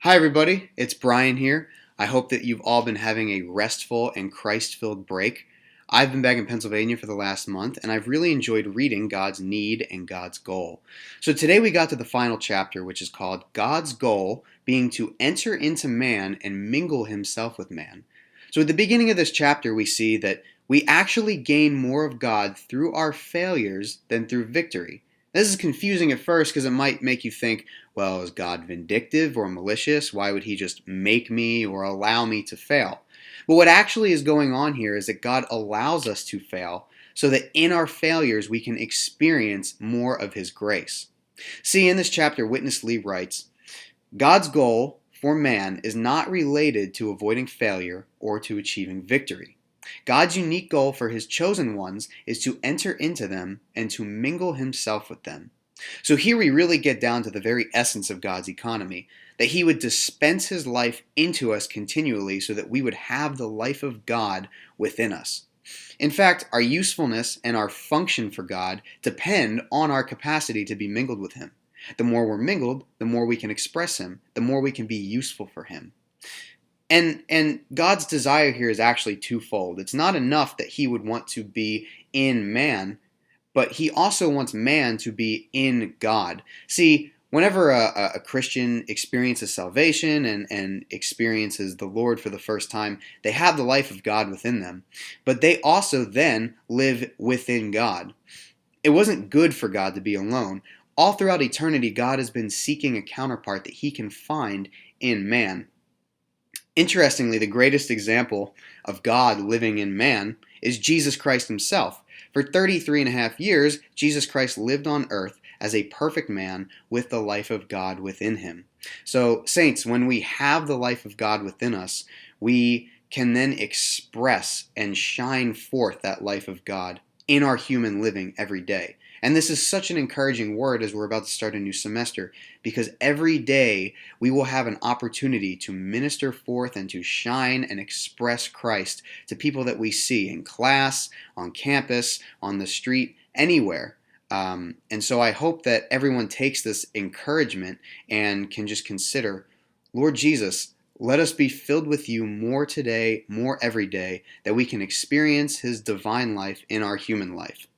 Hi, everybody. It's Brian here. I hope that you've all been having a restful and Christ filled break. I've been back in Pennsylvania for the last month, and I've really enjoyed reading God's need and God's goal. So today we got to the final chapter, which is called God's Goal Being to Enter into Man and Mingle Himself with Man. So at the beginning of this chapter, we see that we actually gain more of God through our failures than through victory. This is confusing at first because it might make you think, well, is God vindictive or malicious? Why would He just make me or allow me to fail? But what actually is going on here is that God allows us to fail so that in our failures we can experience more of His grace. See, in this chapter, Witness Lee writes, God's goal for man is not related to avoiding failure or to achieving victory. God's unique goal for His chosen ones is to enter into them and to mingle Himself with them. So here we really get down to the very essence of God's economy, that He would dispense His life into us continually so that we would have the life of God within us. In fact, our usefulness and our function for God depend on our capacity to be mingled with Him. The more we're mingled, the more we can express Him, the more we can be useful for Him. And God's desire here is actually twofold. It's not enough that He would want to be in man, but He also wants man to be in God. See, whenever a Christian experiences salvation and experiences the Lord for the first time, they have the life of God within them, but they also then live within God. It wasn't good for God to be alone. All throughout eternity, God has been seeking a counterpart that He can find in man. Interestingly, the greatest example of God living in man is Jesus Christ Himself. For 33 and a half years, Jesus Christ lived on earth as a perfect man with the life of God within Him. So, saints, when we have the life of God within us, we can then express and shine forth that life of God in our human living every day. And this is such an encouraging word as we're about to start a new semester, because every day we will have an opportunity to minister forth and to shine and express Christ to people that we see in class, on campus, on the street, anywhere. And so I hope that everyone takes this encouragement and can just consider, Lord Jesus, let us be filled with You more today, more every day, that we can experience His divine life in our human life.